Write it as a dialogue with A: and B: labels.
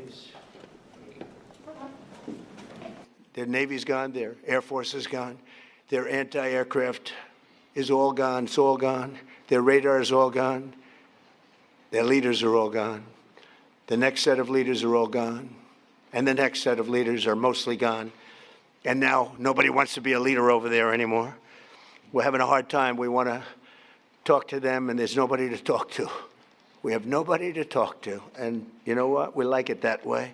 A: please. Their Navy's gone, their Air Force is gone, their anti-aircraft is all gone, it's all gone, their radar is all gone, their leaders are all gone, the next set of leaders are all gone, and the next set of leaders are mostly gone, and now nobody wants to be a leader over there anymore. We're having a hard time. We want to talk to them, and there's nobody to talk to. We have nobody to talk to, and you know what? We like it that way.